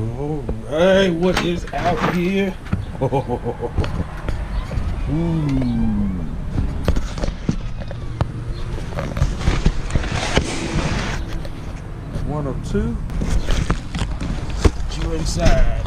All right, what is out here? Ooh. 102. Put you inside.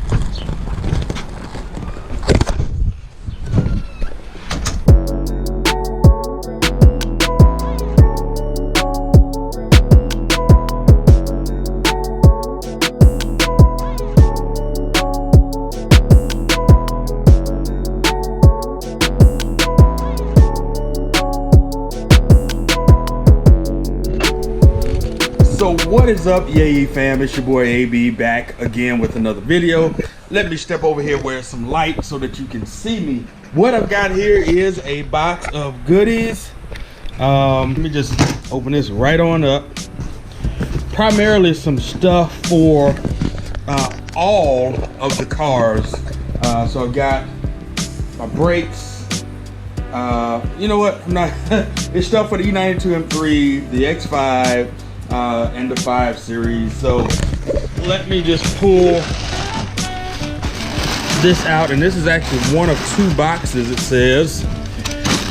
So what is up, Yay fam? It's your boy AB back again with another video. Let me step over here where some light so that you can see me. What I've got here is a box of goodies. Let me just open this right on up. Primarily some stuff for all of the cars. So I've got my brakes. You know what? I'm not. It's stuff for the E92 M3, the X5. And the 5 Series. So let me just pull this out, and this is actually one of 2 boxes, it says.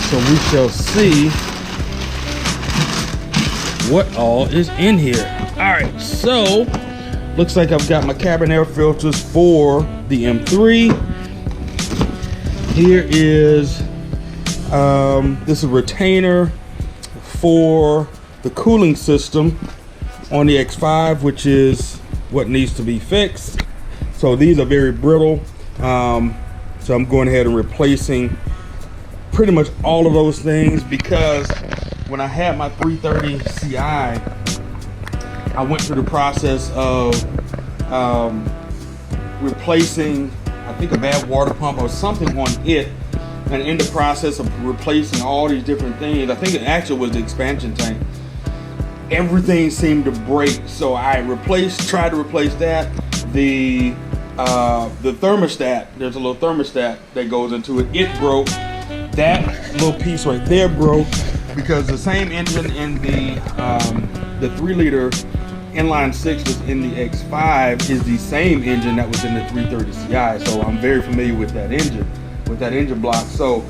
So we shall see what all is in here. All right, so looks like I've got my cabin air filters for the M3. Here is this is a retainer for the cooling system on the X5, which is what needs to be fixed. So these are very brittle. So I'm going ahead and replacing pretty much all of those things, because when I had my 330 Ci, I went through the process of replacing, I think, a bad water pump or something on it, and in the process of replacing all these different things, I think it actually was the expansion tank, everything seemed to break. So I tried to replace that. The thermostat, there's a little thermostat that goes into it. It broke. That little piece right there broke, because the same engine in the 3-liter inline 6 that's in the X5 is the same engine that was in the 330 Ci. So I'm very familiar with that engine block. So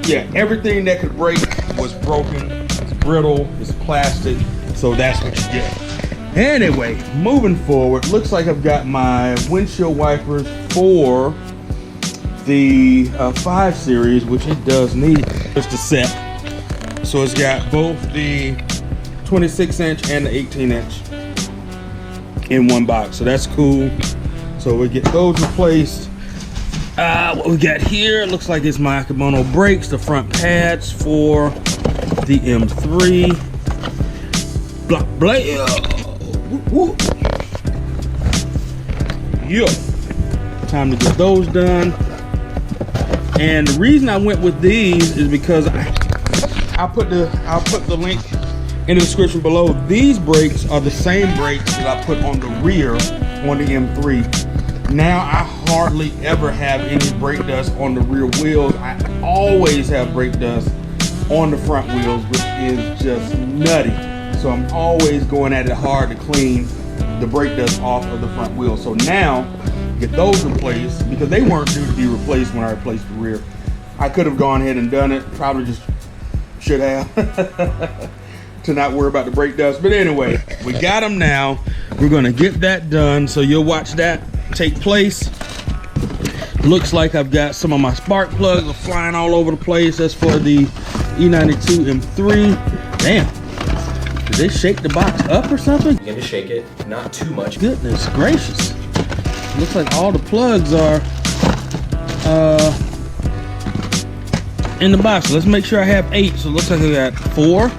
yeah, everything that could break was broken. It's brittle, it's plastic, so that's what you get. Anyway, moving forward, looks like I've got my windshield wipers for the 5 Series, which it does need just a set. So it's got both the 26-inch and the 18-inch in one box, so that's cool. So we get those replaced. What we got here looks like it's my Akimono brakes, the front pads for the M3. Blah, blah. Woo. Yeah. Time to get those done. And the reason I went with these is because I'll put the link in the description below. These brakes are the same brakes that I put on the rear on the M3. Now I hardly ever have any brake dust on the rear wheels. I always have brake dust on the front wheels, which is just nutty. So I'm always going at it hard to clean the brake dust off of the front wheels. So now get those replaced, because they weren't due to be replaced when I replaced the rear. I could have gone ahead and done it, probably just should have, to not worry about the brake dust. But anyway, we got them now. We're gonna get that done, so you'll watch that take place. Looks like I've got some of my spark plugs are flying all over the place. That's for the E92 M3. Damn, did they shake the box up or something? Begin to shake it, not too much. Goodness gracious. Looks like all the plugs are in the box. Let's make sure I have 8. So it looks like I got 4,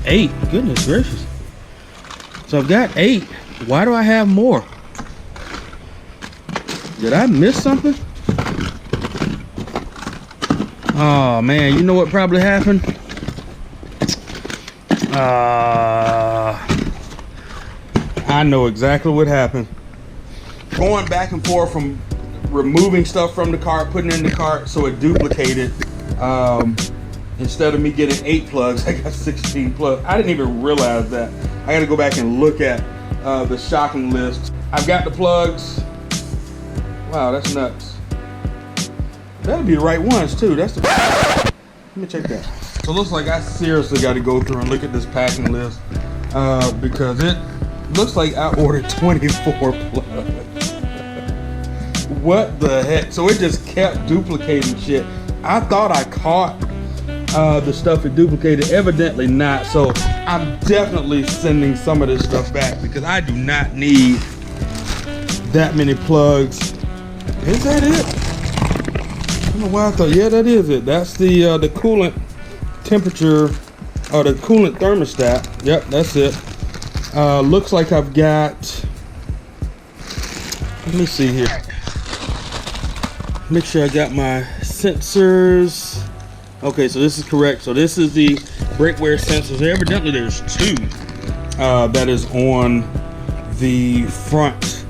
8. Goodness gracious. So I've got 8. Why do I have more? Did I miss something? Oh man, you know what probably happened? I know exactly what happened. Going back and forth from removing stuff from the cart, putting it in the cart so it duplicated. Instead of me getting 8 plugs, I got 16 plugs. I didn't even realize that. I gotta go back and look at the shocking list. I've got the plugs. Wow, that's nuts. That'll be the right ones too. That's the. Let me check that. So it looks like I seriously got to go through and look at this packing list because it looks like I ordered 24 plugs. What the heck? So it just kept duplicating shit. I thought I caught the stuff it duplicated. Evidently not. So I'm definitely sending some of this stuff back because I do not need that many plugs. Is that it? I don't know why I thought, yeah, that is it. That's the coolant temperature, or the coolant thermostat. Yep, that's it. Looks like I've got, let me see here. Make sure I got my sensors. Okay, so this is correct. So this is the brake wear sensors. Evidently there's two that is on the front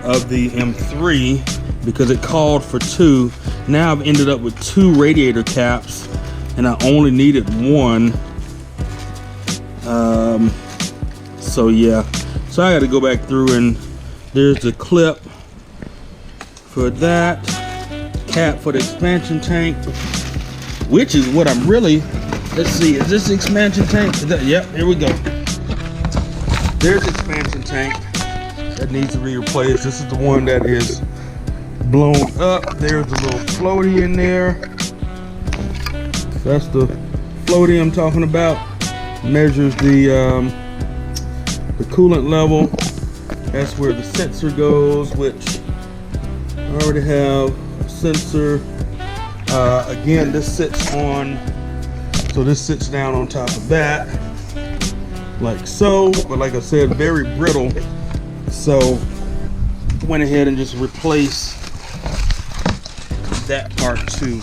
of the M3 because it called for two. Now I've ended up with two radiator caps and I only needed one. So yeah, so I got to go back through, and there's the clip for that, cap for the expansion tank, which is what I'm really, let's see, is this the expansion tank? Is that, yep, here we go. There's the expansion tank that needs to be replaced. This is the one that is blown up. There's a little floaty in there. That's the floaty I'm talking about. Measures the coolant level. That's where the sensor goes, which I already have a sensor. Again, this sits on, so this sits down on top of that, like so. But like I said, very brittle. So went ahead and just replaced that part too.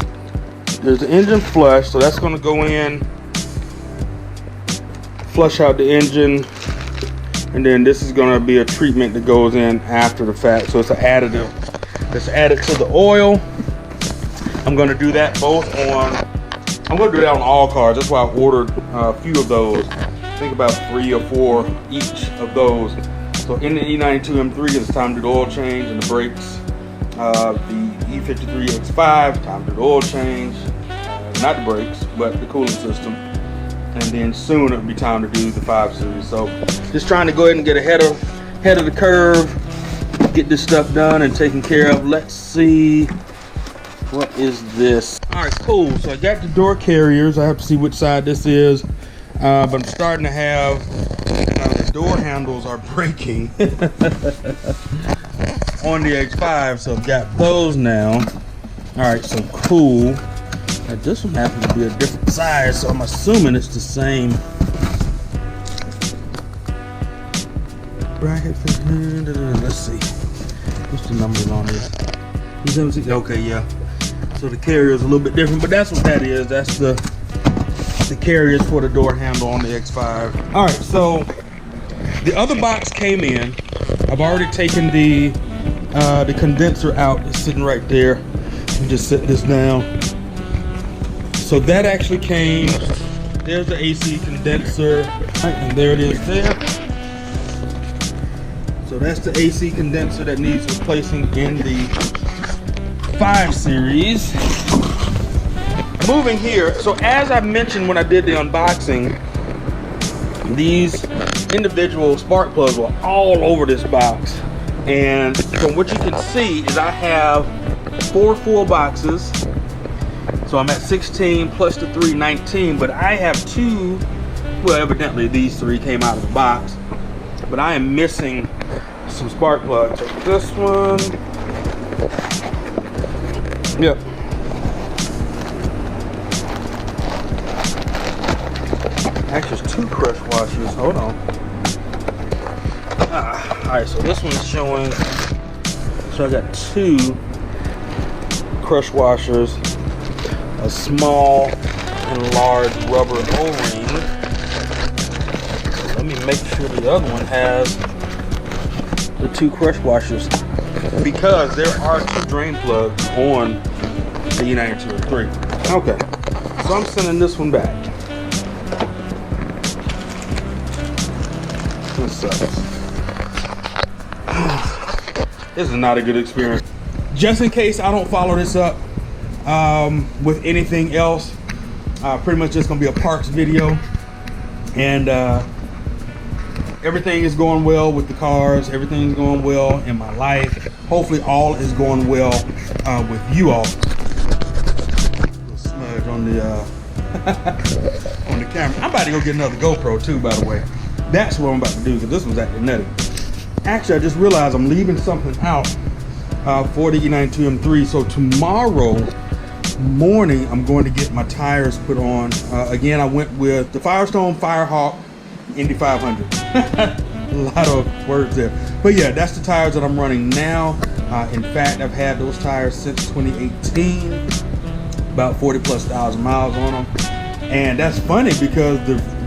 There's the engine flush, so that's going to go in, flush out the engine, and then this is going to be a treatment that goes in after the fact. So it's an additive that's added to the oil. I'm going to do that both on, I'm going to do that on all cars. That's why I ordered a few of those. I think about 3 or 4 each of those. So in the E92 M3, it's time to do the oil change and the brakes. The E53 X5, time to do the oil change, not the brakes, but the cooling system. And then soon it'll be time to do the 5 Series. So just trying to go ahead and get ahead of the curve, get this stuff done and taken care of. Let's see, what is this? All right, cool. So I got the door carriers. I have to see which side this is, but I'm starting to have, the door handles are breaking on the X5, so I've got those now. All right, so cool. Now this one happens to be a different size, so I'm assuming it's the same. Bracket. Let's see. What's the numbers on this? Okay, yeah. So the carrier is a little bit different, but that's what that is. That's the carriers for the door handle on the X5. All right, so the other box came in. I've already taken the condenser out. It's sitting right there. Let me just set this down. So that actually came. There's the AC condenser, and there it is there. So that's the AC condenser that needs replacing in the 5 Series. Moving here, so as I mentioned when I did the unboxing, these individual spark plugs were all over this box. And from what you can see is I have 4 full boxes. So I'm at 16 plus the 3, 19, but I have 2, well, evidently these 3 came out of the box, but I am missing some spark plugs. So this one, yep. Actually, there's 2 crush washers. Hold on. All right, so this one's showing. So I got 2 crush washers, a small and large rubber O-ring. Let me make sure the other one has the 2 crush washers, because there are 2 drain plugs on the E92 M3. Okay, so I'm sending this one back. This sucks. This is not a good experience. Just in case I don't follow this up with anything else, pretty much just gonna be a parts video, and everything is going well with the cars. Everything's going well in my life. Hopefully all is going well with you all. Smudge on the on the camera. I'm about to go get another GoPro too, by the way. That's what I'm about to do, because this was acting nutty. Actually, I just realized I'm leaving something out for the E92 M3. So tomorrow morning, I'm going to get my tires put on. Again, I went with the Firestone Firehawk Indy 500. A lot of words there. But yeah, that's the tires that I'm running now. In fact, I've had those tires since 2018. About 40,000+ miles on them. And that's funny because,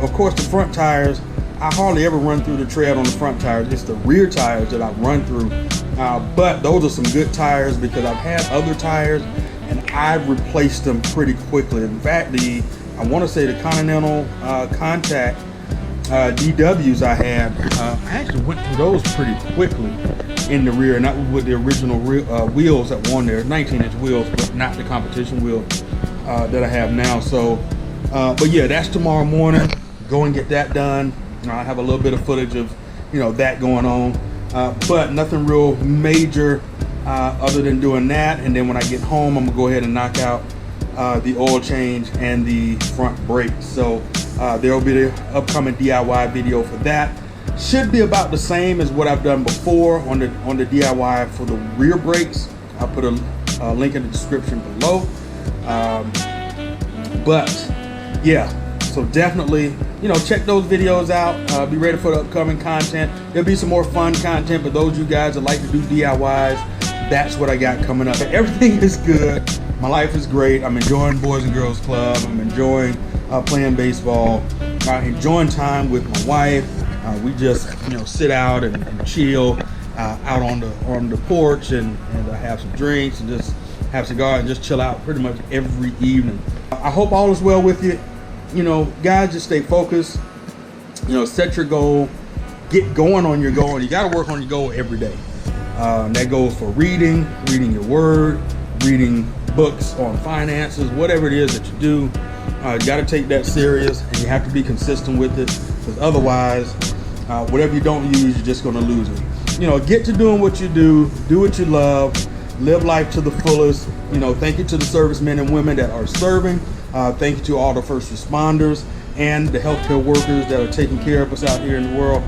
of course, the front tires, I hardly ever run through the tread on the front tires. It's the rear tires that I run through. But those are some good tires, because I've had other tires and I've replaced them pretty quickly. In fact, I want to say the Continental Contact DWs I had, I actually went through those pretty quickly in the rear, and that was with the original wheels that were on there, 19-inch wheels, but not the competition wheel that I have now. So, but yeah, that's tomorrow morning. Go and get that done. I have a little bit of footage of, that going on, but nothing real major other than doing that. And then when I get home, I'm gonna go ahead and knock out the oil change and the front brakes. So there will be the upcoming DIY video for that. Should be about the same as what I've done before on the DIY for the rear brakes. I'll put a link in the description below. But yeah, so definitely, check those videos out. Be ready for the upcoming content. There'll be some more fun content for those of you guys that like to do DIYs. That's what I got coming up. Everything is good. My life is great. I'm enjoying Boys and Girls Club. I'm enjoying playing baseball. Enjoying time with my wife. We just, sit out and chill out on the porch and have some drinks and just have cigars and just chill out pretty much every evening. I hope all is well with you. Guys, just stay focused. Set your goal. Get going on your goal. And you got to work on your goal every day. That goes for reading your word, reading books on finances, whatever it is that you do. You got to take that serious, and you have to be consistent with it, because otherwise, whatever you don't use, you're just going to lose it. Get to doing what you do what you love, live life to the fullest. Thank you to the servicemen and women that are serving. Thank you to all the first responders and the healthcare workers that are taking care of us out here in the world.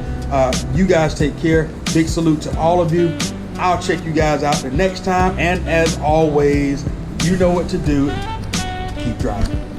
You guys take care. Big salute to all of you. I'll check you guys out the next time. And as always, you know what to do. Keep driving.